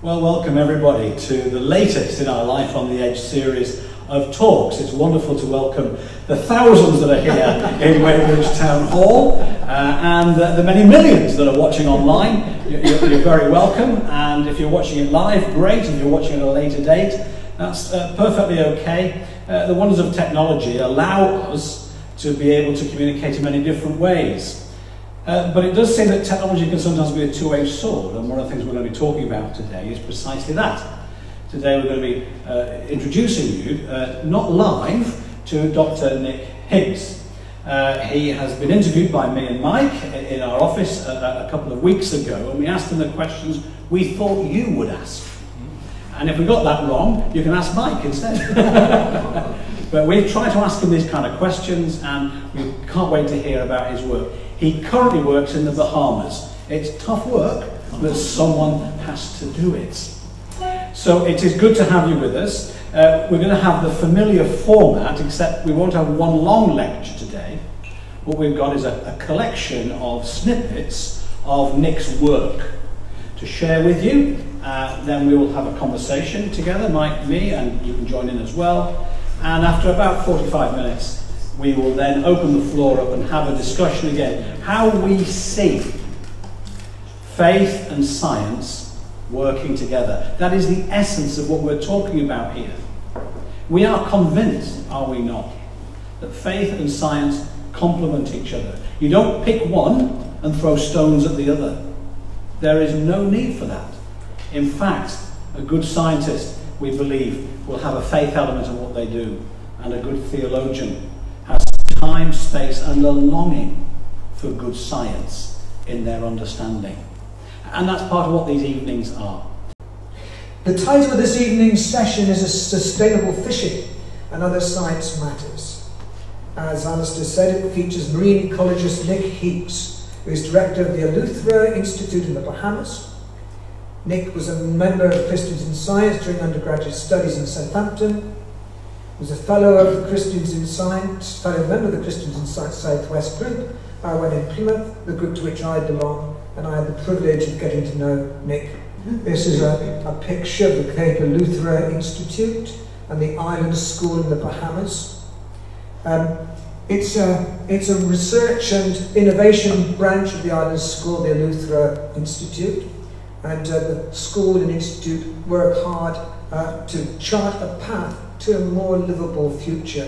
Well, welcome everybody to the latest in our Life on the Edge series of talks. It's wonderful to welcome the thousands that are here in Weybridge Town Hall and the many millions that are watching online. You're very welcome, and if you're watching it live, great. If you're watching at a later date, that's perfectly okay. The wonders of technology allow us to be able to communicate in many different ways. But it does say that technology can sometimes be a two-edged sword, and one of the things we're going to be talking about today is precisely that. Today we're going to be introducing you, not live, to Dr Nick Higgs. He has been interviewed by me and Mike in our office a couple of weeks ago, and we asked him the questions we thought you would ask. And if we got that wrong, you can ask Mike instead. But we've tried to ask him these kind of questions, and we can't wait to hear about his work. He currently works in the Bahamas. It's tough work, but someone has to do it. So it is good to have you with us. We're going to have the familiar format, except we won't have one long lecture today. What we've got is a collection of snippets of Nick's work to share with you. Then we will have a conversation together, Mike, me, and you can join in as well. And after about 45 minutes, we will then open the floor up and have a discussion again. How we see faith and science working together. That is the essence of what we're talking about here. We are convinced, are we not, that faith and science complement each other. You don't pick one and throw stones at the other. There is no need for that. In fact, a good scientist, we believe, will have a faith element of what they do, and a good theologian has time, space, and a longing for good science in their understanding. And that's part of what these evenings are. The title of this evening's session is Sustainable Fishing and Other Science Matters. As Alistair said, it features marine ecologist Nick Higgs, who is director of the Eleuthera Institute in the Bahamas. Nick was a member of Christians in Science during undergraduate studies in Southampton. He was a fellow of the Christians in Science, fellow member of the Christians in Science Southwest group when in Plymouth, the group to which I belong, and I had the privilege of getting to know Nick. This is a picture of the Cape Eleuthera Institute and the Island School in the Bahamas. It's a research and innovation branch of the Island School, the Eleuthera Institute, and the school and institute work hard to chart a path to a more livable future.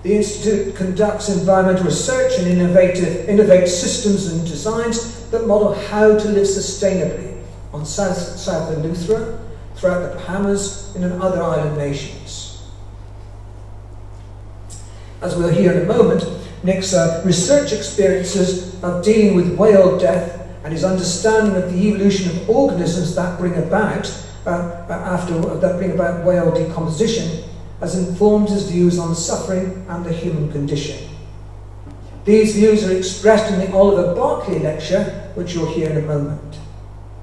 The Institute conducts environmental research and innovates systems and designs that model how to live sustainably on South Eleuthera, throughout the Bahamas, and in other island nations. As we'll hear in a moment, Nick's research experiences of dealing with whale death and his understanding of the evolution of organisms that bring about whale decomposition has informed his views on suffering and the human condition. These views are expressed in the Oliver Berkeley lecture, which you'll hear in a moment.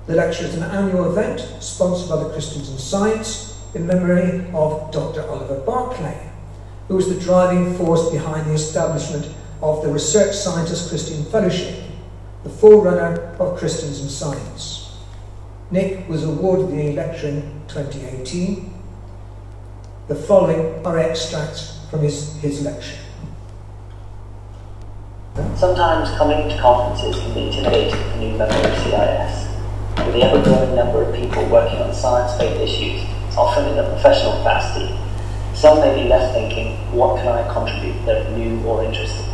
The lecture is an annual event sponsored by the Christians in Science in memory of Dr. Oliver Berkeley, who was the driving force behind the establishment of the Research Scientist Christian Fellowship, the forerunner of Christians in Science. Nick was awarded the lecture in 2018. The following are extracts from his lecture. Sometimes coming to conferences can be intimidating for new members of CIS. With the ever-growing number of people working on science-based issues, often in a professional capacity, some may be left thinking, what can I contribute that is new or interesting?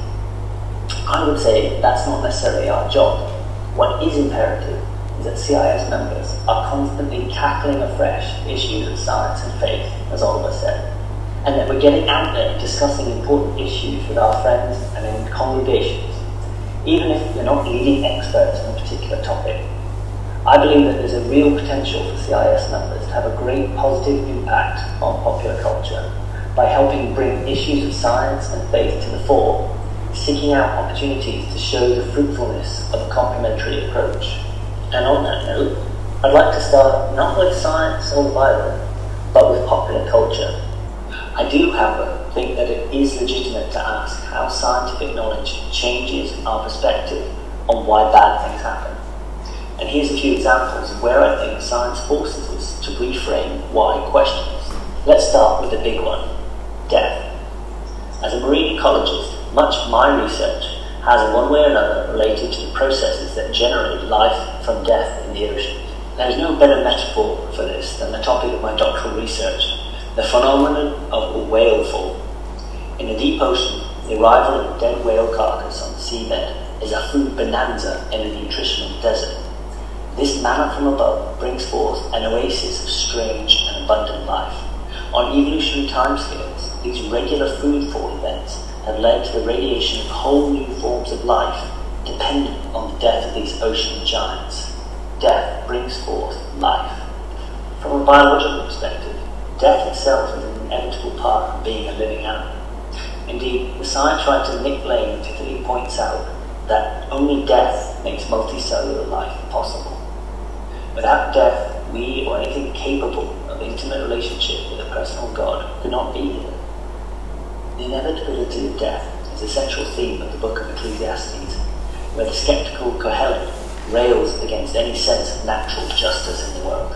I would say that's not necessarily our job. What is imperative is that CIS members are constantly tackling afresh issues of science and faith, as Oliver said, and that we're getting out there discussing important issues with our friends and in congregations, even if we're not leading experts on a particular topic. I believe that there's a real potential for CIS members to have a great positive impact on popular culture by helping bring issues of science and faith to the fore, seeking out opportunities to show the fruitfulness of a complementary approach. And on that note, I'd like to start not with science or the Bible, but with popular culture. I do, however, think that it is legitimate to ask how scientific knowledge changes our perspective on why bad things happen. And here's a few examples of where I think science forces us to reframe why questions. Let's start with the big one, death. As a marine ecologist, much of my research has in one way or another related to the processes that generate life from death in the ocean. There is no better metaphor for this than the topic of my doctoral research, the phenomenon of a whale fall. In the deep ocean, the arrival of a dead whale carcass on the seabed is a food bonanza in a nutritional desert. This manna from above brings forth an oasis of strange and abundant life. On evolutionary timescales, these regular food fall events have led to the radiation of whole new forms of life dependent on the death of these ocean giants. Death brings forth life. From a biological perspective, death itself is an inevitable part of being a living animal. Indeed, the science writer Nick Higgs typically points out that only death makes multicellular life possible. Without death, we or anything capable of intimate relationship with a personal God could not be here. The inevitability of death is a central theme of the book of Ecclesiastes, where the skeptical Kohelet rails against any sense of natural justice in the world.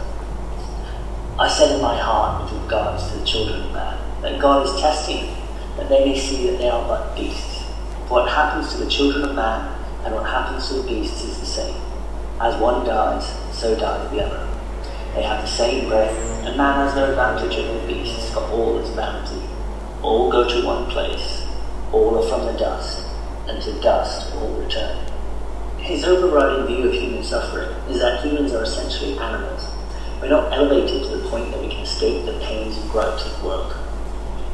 I said in my heart with regards to the children of man, that God is testing them, that they may see that they are but beasts. For what happens to the children of man and what happens to the beasts is the same. As one dies, so dies the other. They have the same breath, and man has no advantage over the beasts for all its bounty. All go to one place, all are from the dust, and to dust all return. His overriding view of human suffering is that humans are essentially animals. We're not elevated to the point that we can escape the pains and gripes of the world.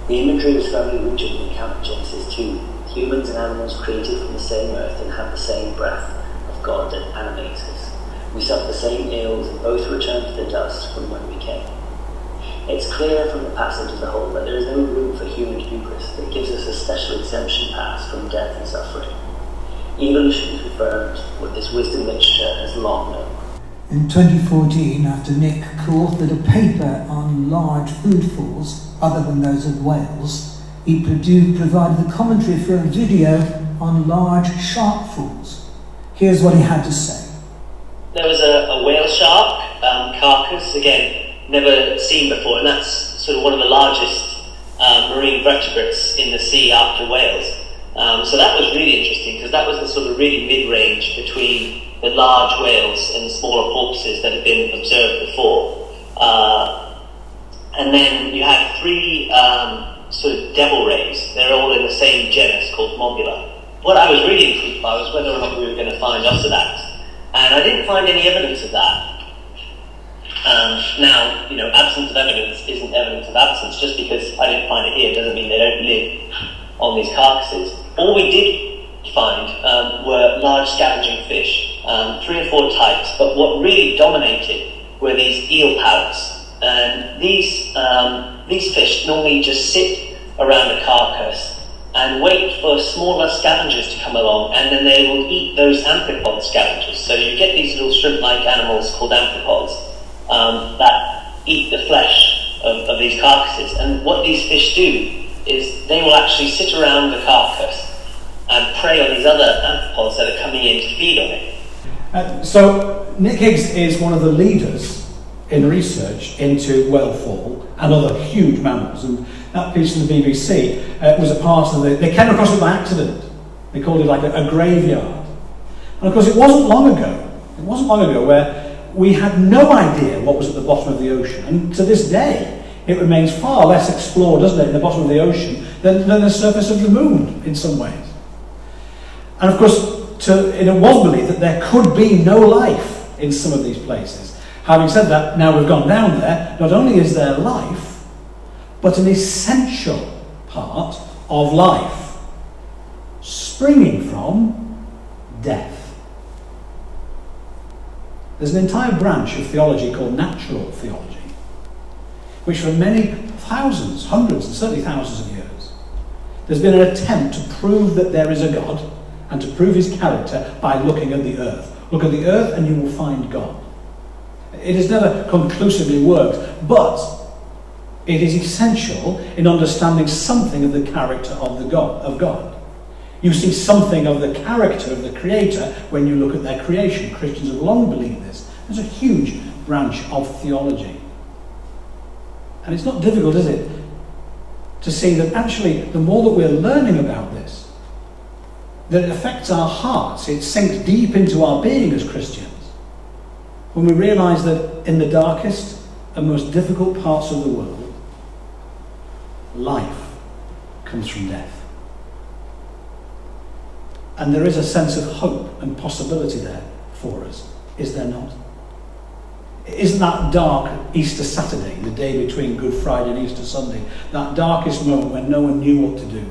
The imagery is firmly rooted in the account of Genesis 2. Humans and animals created from the same earth and have the same breath of God that animates us. We suffer the same ills and both return to the dust from when we came. It's clear from the passage as a whole that there is no room for human hubris that gives us a special exemption pass from death and suffering. Evolution confirms what this wisdom literature has long known. In 2014, after Nick co-authored a paper on large food falls, other than those of whales, he provided the commentary for a video on large shark falls. Here's what he had to say. There was a whale shark carcass, again, never seen before, and that's sort of one of the largest marine vertebrates in the sea after whales. So that was really interesting, because that was the sort of really mid-range between the large whales and the smaller porpoises that had been observed before. And then you had three sort of devil rays. They're all in the same genus called Mobula. What I was really intrigued by was whether or not we were going to find ocelots. And I didn't find any evidence of that. Now, absence of evidence isn't evidence of absence. Just because I didn't find it here doesn't mean they don't live on these carcasses. All we did find were large scavenging fish, 3 or 4 types, but what really dominated were these eel pouts. And these fish normally just sit around a carcass and wait for smaller scavengers to come along, and then they will eat those amphipod scavengers. So you get these little shrimp-like animals called amphipods that eat the flesh of these carcasses. And what these fish do is they will actually sit around the carcass and prey on these other amphipods that are coming in to feed on it. So Nick Higgs is one of the leaders in research into whale fall and other huge mammals, and that piece from the BBC was a part of they came across it by accident. They called it like a graveyard. And of course it wasn't long ago where we had no idea what was at the bottom of the ocean, and to this day it remains far less explored, doesn't it, in the bottom of the ocean than the surface of the moon in some ways. And of course it was believed that there could be no life in some of these places. Having said that, now we've gone down there, not only is there life, but an essential part of life, springing from death. There's an entire branch of theology called natural theology, which for many thousands, hundreds, and certainly thousands of years, there's been an attempt to prove that there is a God and to prove his character by looking at the earth. Look at the earth and you will find God. It has never conclusively worked, but it is essential in understanding something of the character of God. You see something of the character of the Creator when you look at their creation. Christians have long believed this. There's a huge branch of theology. And it's not difficult, is it, to see that actually the more that we're learning about this, that it affects our hearts, it sinks deep into our being as Christians, when we realise that in the darkest and most difficult parts of the world, life comes from death. And there is a sense of hope and possibility there for us, is there not? Isn't that dark Easter Saturday, the day between Good Friday and Easter Sunday, that darkest moment when no one knew what to do?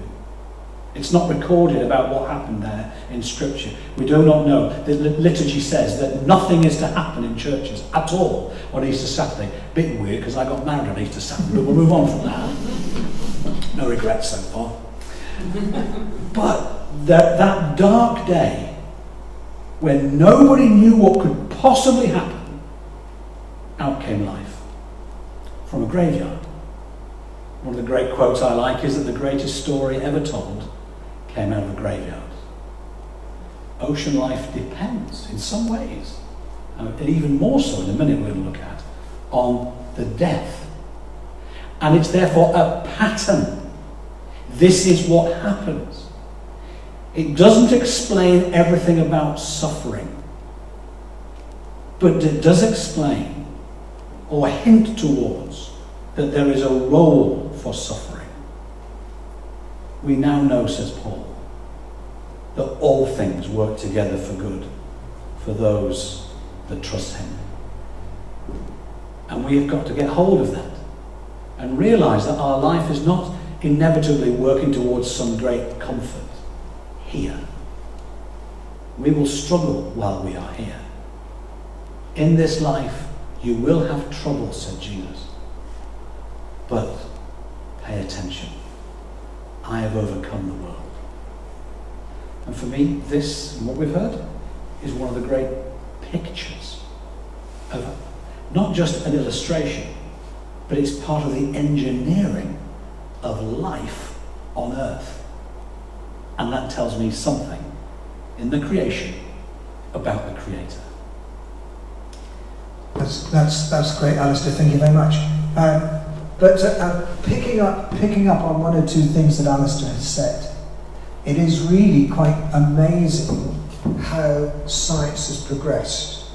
It's not recorded about what happened there in Scripture. We do not know. The liturgy says that nothing is to happen in churches at all on Easter Saturday. Bit weird because I got married on Easter Saturday, but we'll move on from that. No regrets so far. But that dark day when nobody knew what could possibly happen, out came life from a graveyard. One of the great quotes I like is that the greatest story ever told came out of a graveyard. Ocean life depends in some ways, and even more so in a minute we're going to look at, on the death. And it's therefore a pattern. This is what happens. It doesn't explain everything about suffering, but it does explain or hint towards that there is a role for suffering. We now know, says Paul, that all things work together for good for those that trust him. And we have got to get hold of that and realise that our life is not inevitably working towards some great comfort here. We will struggle while we are here. In this life, you will have trouble, said Jesus. But pay attention. I have overcome the world. And for me, this, and what we've heard, is one of the great pictures of not just an illustration, but it's part of the engineering of life on earth. And that tells me something in the creation about the Creator. That's great, Alistair. Thank you very much. Picking up on one or two things that Alistair has said, it is really quite amazing how science has progressed.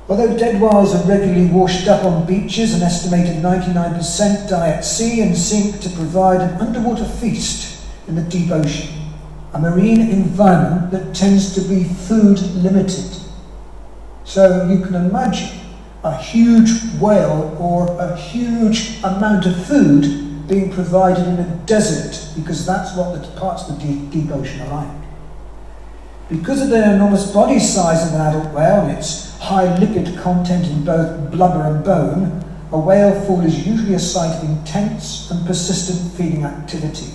Although dead whales are regularly washed up on beaches, an estimated 99% die at sea and sink to provide an underwater feast in the deep ocean, a marine environment that tends to be food limited. So you can imagine a huge whale or a huge amount of food being provided in a desert, because that's what the parts of the deep ocean are like. Because of their enormous body size of an adult whale and its high lipid content in both blubber and bone, a whale fall is usually a site of intense and persistent feeding activity.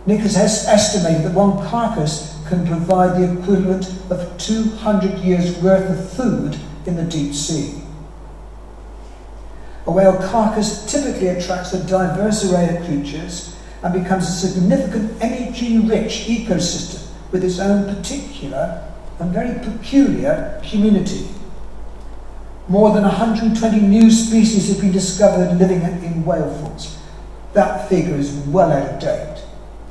Nick has estimated that one carcass can provide the equivalent of 200 years' worth of food in the deep sea. A whale carcass typically attracts a diverse array of creatures and becomes a significant energy-rich ecosystem with its own particular and very peculiar community. More than 120 new species have been discovered living in whale falls. That figure is well out of date.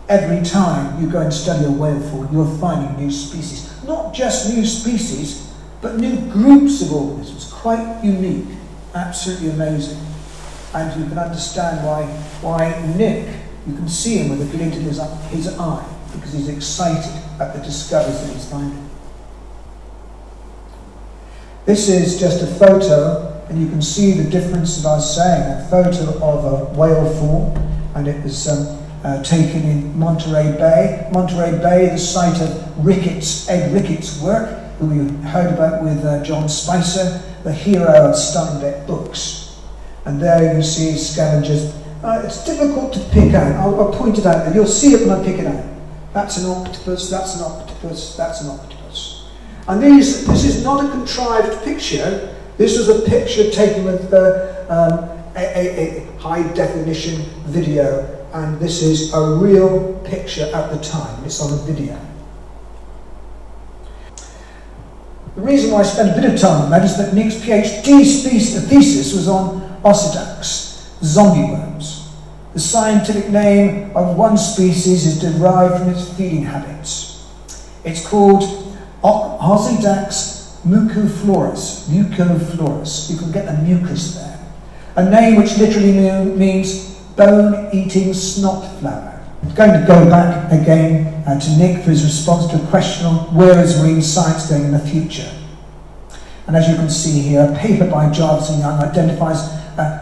Every time you go and study a whale fall, you're finding new species. Not just new species, but new groups of organisms. Quite unique. Absolutely amazing. And you can understand why Nick, you can see him with a glint in his eye, because he's excited at the discoveries that he's finding. This is just a photo, and you can see the difference that I was saying. A photo of a whale fall, and it was taken in Monterey Bay. Monterey Bay, the site of Ed Ricketts' work, who we heard about with John Spicer, the hero of Steinbeck books. And there you see scavengers. It's difficult to pick out. I'll point it out, and you'll see it when I pick it out. That's an octopus, that's an octopus, that's an octopus. And this is not a contrived picture. This was a picture taken with a high definition video and this is a real picture at the time. It's on a video. The reason why I spent a bit of time on that is that Nick's PhD thesis was on Ossidax, zombie worms. The scientific name of one species is derived from its feeding habits. It's called Ossidax muciflorus. You can get the mucus there. A name which literally means bone-eating snot flower. I'm going to go back again to Nick for his response to a question on where is marine science going in the future. And as you can see here, a paper by Jarvis and Young identifies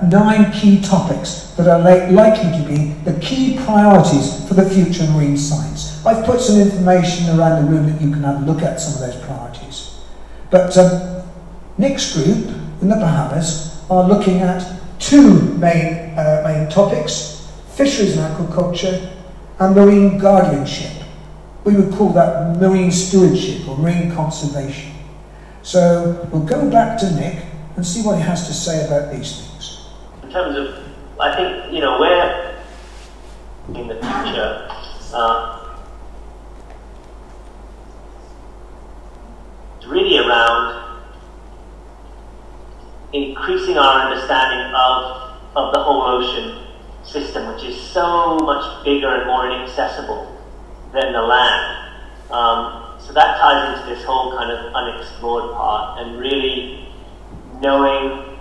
9 key topics that are likely to be the key priorities for the future of marine science. I've put some information around the room that you can have a look at some of those priorities. But Nick's group in the Bahamas are looking at 2 main topics: fisheries and aquaculture and marine guardianship. We would call that marine stewardship or marine conservation. So we'll go back to Nick and see what he has to say about these things. In terms of, I think, you know, where in the future, it's really around increasing our understanding of the whole ocean system, which is so much bigger and more inaccessible than the land. So that ties into this whole kind of unexplored part, and really knowing,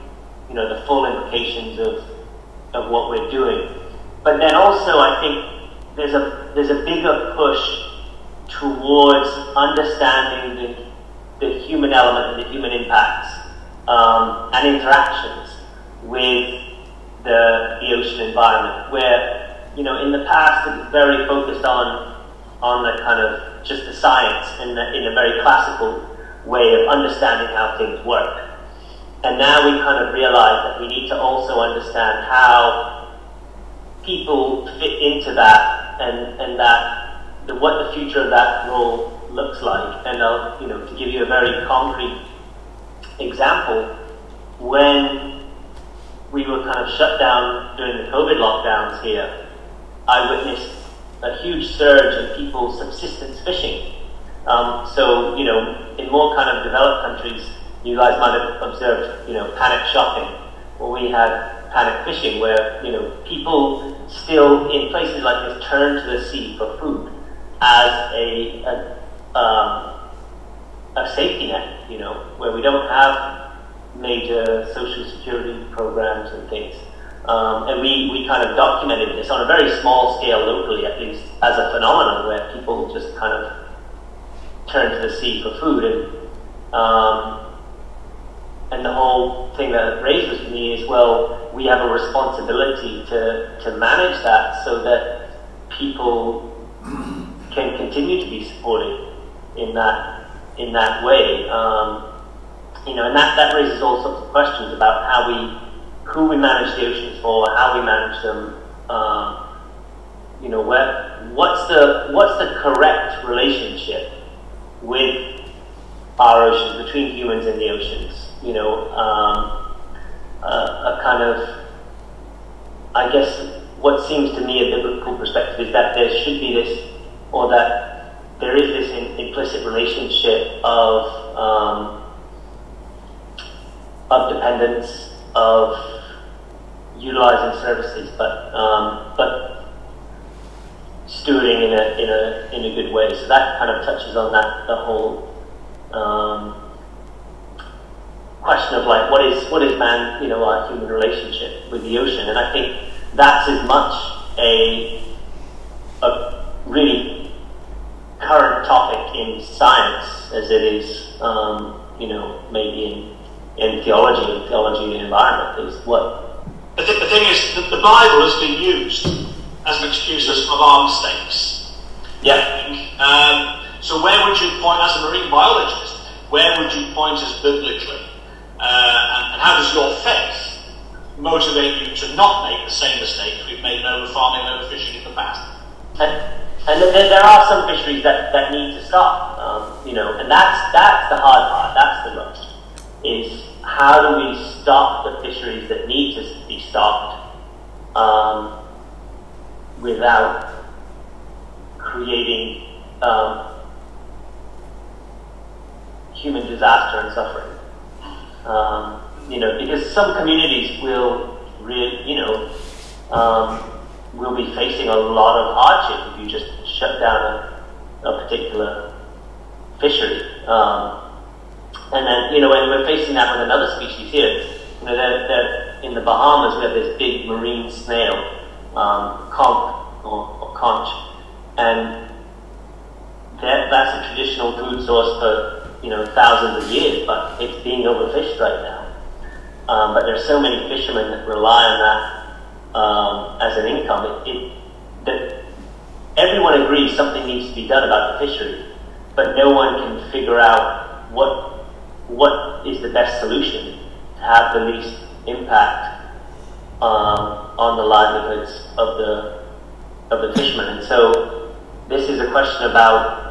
you know, the full implications of what we're doing. But then also, I think there's a bigger push towards understanding the human element and the human impacts and interactions with the ocean environment, where, you know, in the past it was very focused on the kind of just the science in a very classical way of understanding how things work. And now we kind of realize that we need to also understand how people fit into that, and what the future of that role looks like. And you know, to give you a very concrete example, when we were kind of shut down during the COVID lockdowns here, I witnessed a huge surge in people subsistence fishing. So, you know, in more kind of developed countries, you guys might have observed, you know, panic shopping. Well, we had panic fishing, where, you know, people still in places like this turn to the sea for food as a safety net, you know, where we don't have major social security programs and things. And we kind of documented this on a very small scale locally, at least, as a phenomenon where people just kind of turn to the sea for food. And the whole thing that raised with me is, well, we have a responsibility to manage that so that people can continue to be supported in that way. You know, and that raises all sorts of questions about who we manage the oceans for, how we manage them. You know, what's the correct relationship with our oceans, between humans and the oceans? You know, a kind of, I guess, what seems to me a biblical perspective is that there should be this, or that there is this implicit relationship of dependence, of utilizing services, but stewarding in a good way. So that kind of touches on the whole question of, like, what is man, you know, our human relationship with the ocean. And I think that's as much a really current topic in science as it is, you know, maybe in theology and environment. Is what the thing is that the Bible has been used as an excuse of our mistakes. Yeah. So where would you point, as a marine biologist, where would you point us biblically? And how does your faith motivate you to not make the same mistakes we've made in overfarming and overfishing in the past? And there are some fisheries that need to stop, you know, and that's the hard part. That's the rush. Is how do we stop the fisheries that need to be stopped, without creating human disaster and suffering. Because some communities will will be facing a lot of hardship if you just shut down a particular fishery. And then, when we're facing that with another species here, they're in the Bahamas, we have this big marine snail, conch or conch, and that's a traditional food source for thousands of years, but it's being overfished right now. But there's so many fishermen that rely on that as an income. That everyone agrees something needs to be done about the fishery, but no one can figure out what is the best solution to have the least impact on the livelihoods of the fishermen. And so this is a question about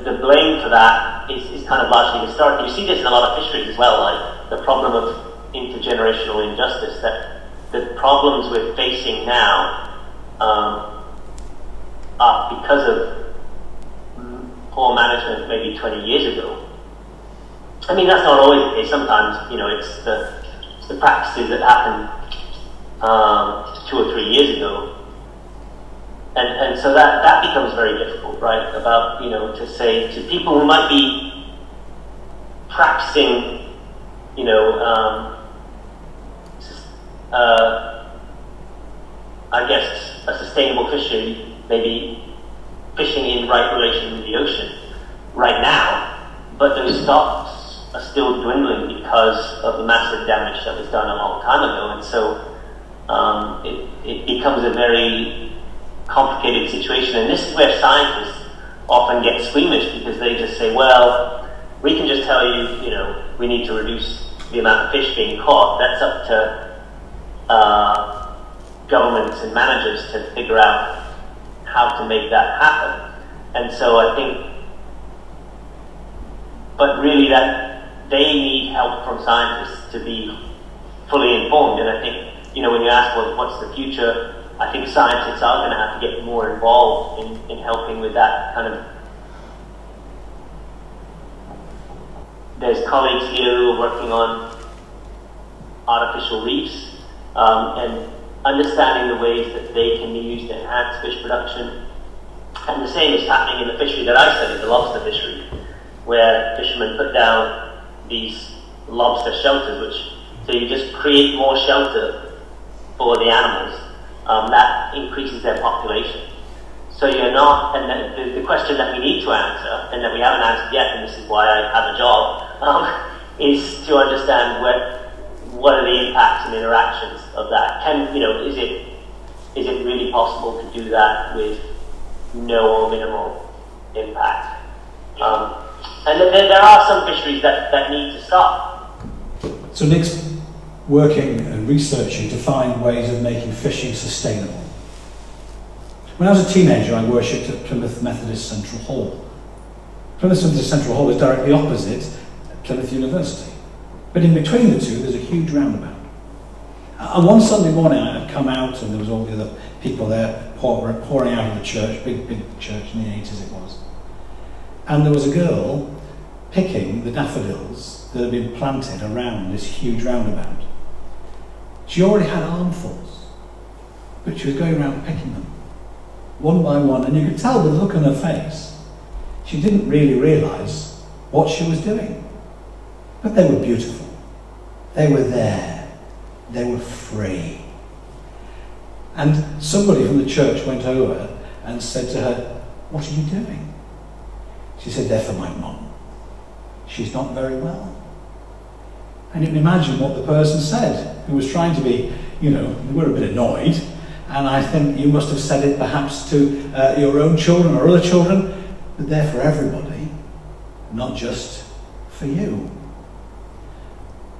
the blame for that is kind of largely historic. You see this in a lot of fisheries as well, like the problem of intergenerational injustice, that the problems we're facing now are because of poor management maybe 20 years ago. I mean, that's not always the case. Sometimes, it's the practices that happened 2 or 3 years ago. And so that becomes very difficult, right? About, to say to people who might be practicing, I guess, a sustainable fishing, maybe fishing in right relation with the ocean right now, but those stocks are still dwindling because of the massive damage that was done a long time ago. And so it becomes a very complicated situation. And this is where scientists often get squeamish, because they just say, well, we can just tell you, we need to reduce the amount of fish being caught. That's up to governments and managers to figure out how to make that happen. And so I think, but really that they need help from scientists to be fully informed. And I think, when you ask, well, what's the future, I think scientists are going to have to get more involved in helping with that kind of. There's colleagues here who are working on artificial reefs and understanding the ways that they can be used to enhance fish production. And the same is happening in the fishery that I studied, the lobster fishery, where fishermen put down these lobster shelters, so you just create more shelter for the animals. That increases their population. So you're not, and the question that we need to answer, and that we haven't answered yet, and this is why I have a job, is to understand what are the impacts and interactions of that. Is it really possible to do that with no or minimal impact? And there are some fisheries that need to stop. So Nick's working and researching to find ways of making fishing sustainable. When I was a teenager, I worshipped at Plymouth Methodist Central Hall. Plymouth Methodist Central Hall is directly opposite Plymouth University. But in between the two, there's a huge roundabout. And one Sunday morning, I had come out, and there was all the other people there pouring out of the church, big church, in the 80s it was. And there was a girl picking the daffodils that had been planted around this huge roundabout. She already had armfuls, but she was going around picking them, one by one, and you could tell by the look on her face, she didn't really realise what she was doing. But they were beautiful. They were there. They were free. And somebody from the church went over and said to her, "What are you doing?" She said, "They're for my mum. She's not very well." And you can imagine what the person said, who was trying to be, they were a bit annoyed. And I think you must have said it perhaps to your own children or other children, but they're for everybody, not just for you.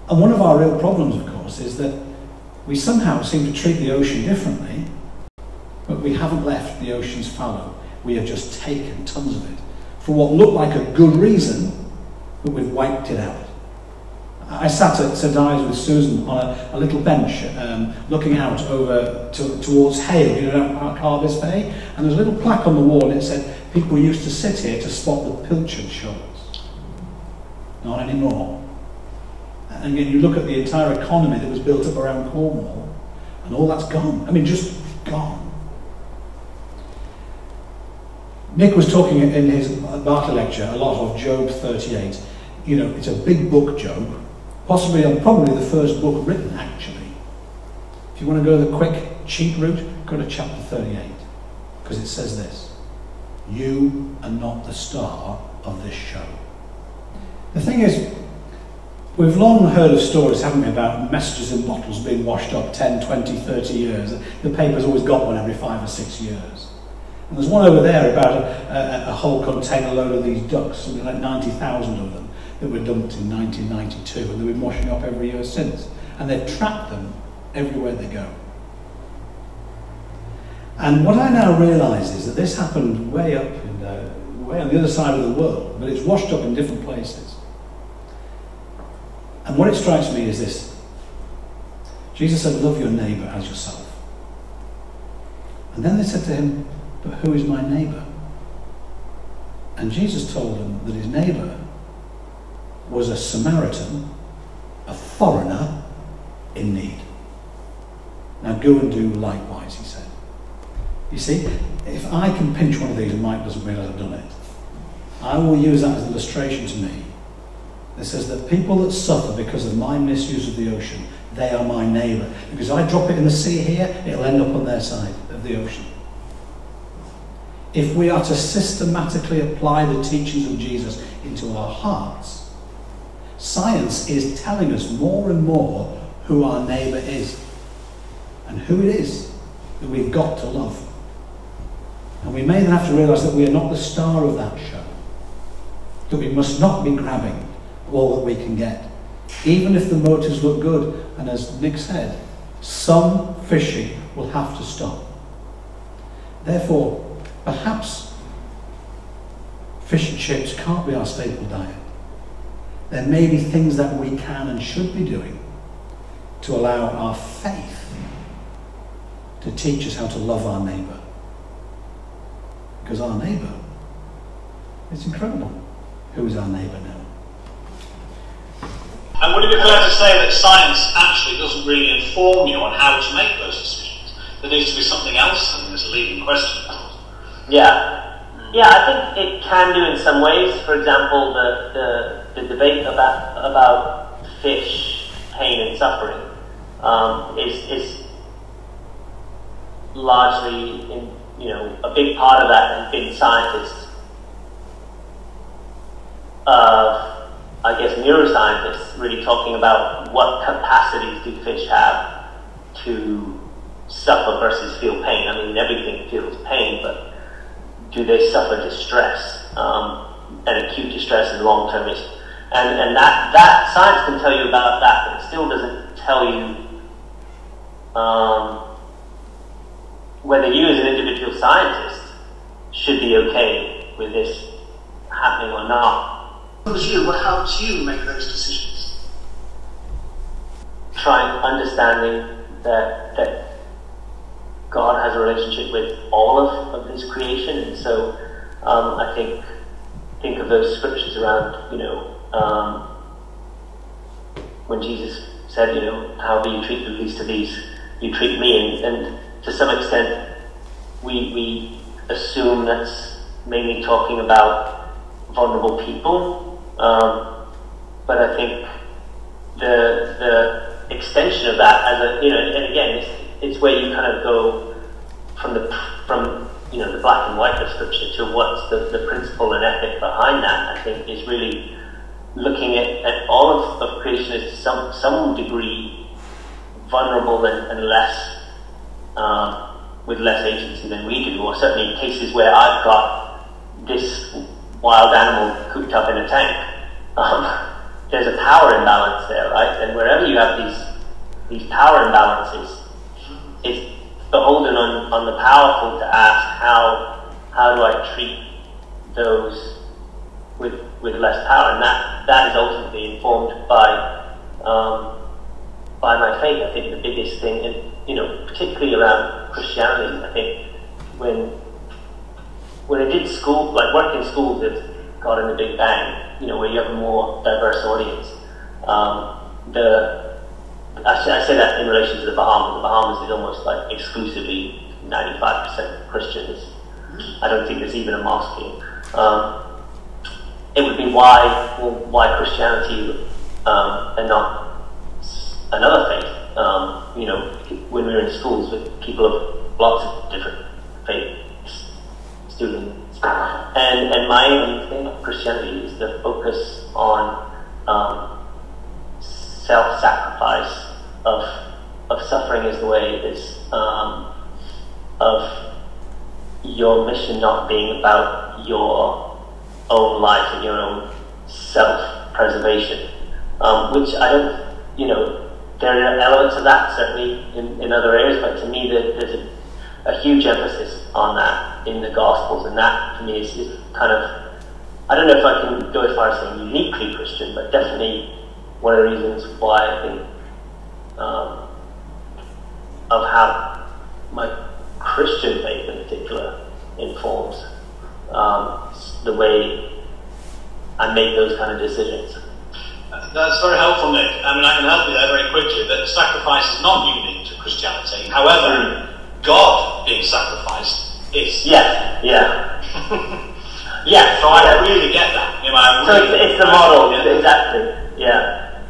And one of our real problems, of course, is that we somehow seem to treat the ocean differently, but we haven't left the oceans fallow. We have just taken tons of it for what looked like a good reason, but we've wiped it out. I sat at St Ives with Susan on a little bench, looking out over towards Hale, you know, Park Harbour's Bay, and there's a little plaque on the wall, and it said, people used to sit here to spot the pilchard shoals. Not anymore. And again, you look at the entire economy that was built up around Cornwall, and all that's gone. I mean, just gone. Nick was talking in his Barclay lecture a lot of Job 38. You know, it's a big book, Job. Possibly, probably the first book written, actually. If you want to go the quick, cheap route, go to chapter 38. Because it says this: you are not the star of this show. The thing is, we've long heard of stories, haven't we, about messages in bottles being washed up 10, 20, 30 years. The paper's always got one every 5 or 6 years. And there's one over there about a whole container load of these ducks, something like 90,000 of them, that were dumped in 1992, and they've been washing up every year since. And they've tracked them everywhere they go. And what I now realise is that this happened way up, way on the other side of the world, but it's washed up in different places. And what it strikes me is this: Jesus said, love your neighbour as yourself. And then they said to him, but who is my neighbour? And Jesus told them that his neighbour was a Samaritan, a foreigner in need. Now go and do likewise, he said. You see, if I can pinch one of these and Mike doesn't realise I've done it, I will use that as an illustration to me. It says that people that suffer because of my misuse of the ocean, they are my neighbour. Because I drop it in the sea here, it'll end up on their side of the ocean. If we are to systematically apply the teachings of Jesus into our hearts, science is telling us more and more who our neighbour is and who it is that we've got to love. And we may then have to realise that we are not the star of that show, that we must not be grabbing all that we can get, even if the motives look good. And as Nick said, some fishing will have to stop. Therefore, perhaps fish and chips can't be our staple diet. There may be things that we can and should be doing to allow our faith to teach us how to love our neighbour. Because our neighbour, it's incredible. Who is our neighbour now? And would it be fair to say that science actually doesn't really inform you on how to make those decisions? There needs to be something else. I mean, there's a leading question. Yeah, I think it can do in some ways. For example, the debate about fish pain and suffering is largely, a big part of that has been scientists, I guess neuroscientists, really talking about what capacities do fish have to suffer versus feel pain. I mean, everything feels pain, but do they suffer distress, and acute distress and long-term issue? And that science can tell you about that, but it still doesn't tell you whether you as an individual scientist should be okay with this happening or not. What helps you make those decisions? Trying, understanding that God has a relationship with all of His creation, and so I think of those scriptures around, when Jesus said, however you treat the least of these, you treat me, and to some extent we assume that's mainly talking about vulnerable people, but I think the extension of that as a, and again, it's where you kind of go from the black and white of scripture to what's the principle and ethic behind that. I think is really looking at all of creation as to some degree vulnerable and less with less agency than we do, or certainly in cases where I've got this wild animal cooped up in a tank. There's a power imbalance there, right? And wherever you have these power imbalances, it's beholden on the powerful to ask how do I treat those with less power, and that is ultimately informed by by my faith. I think the biggest thing, and you know, particularly around Christianity, I think when I did school, like work in schools that got in the Big Bang, you know, where you have a more diverse audience. I say that in relation to the Bahamas. The Bahamas is almost like exclusively 95% Christians. I don't think there's even a mosque here. It would be why Christianity and not another faith. You know, when we were in schools with people of lots of different faith students, and my own thing of Christianity is the focus on self-sacrifice, of suffering is the way it is, of your mission not being about your own life and your own self-preservation, which I don't, you know, there are elements of that certainly in other areas, but to me there's a huge emphasis on that in the Gospels, and that to me is kind of, I don't know if I can go as far as saying uniquely Christian, but definitely one of the reasons why I think of how my Christian faith in particular informs the way I make those kind of decisions. That's very helpful, Nick. I mean, I can help you there very quickly, that sacrifice is not unique to Christianity. However, God being sacrificed is. Yeah. Yeah. So I really get that. You know, so it's the model, exactly. Yeah.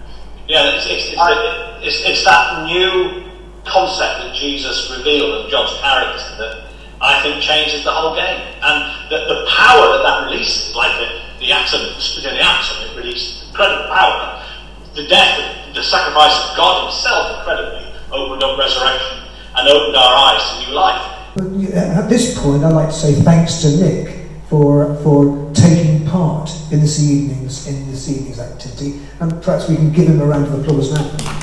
Yeah, it's that new concept that Jesus revealed of God's character that I think changes the whole game. And the power that releases, like the atom, split in the atom, it released incredible power. The death, the sacrifice of God himself, incredibly, opened up resurrection and opened our eyes to new life. At this point, I'd like to say thanks to Nick for taking part in this evening's activity, and perhaps we can give him a round of applause now.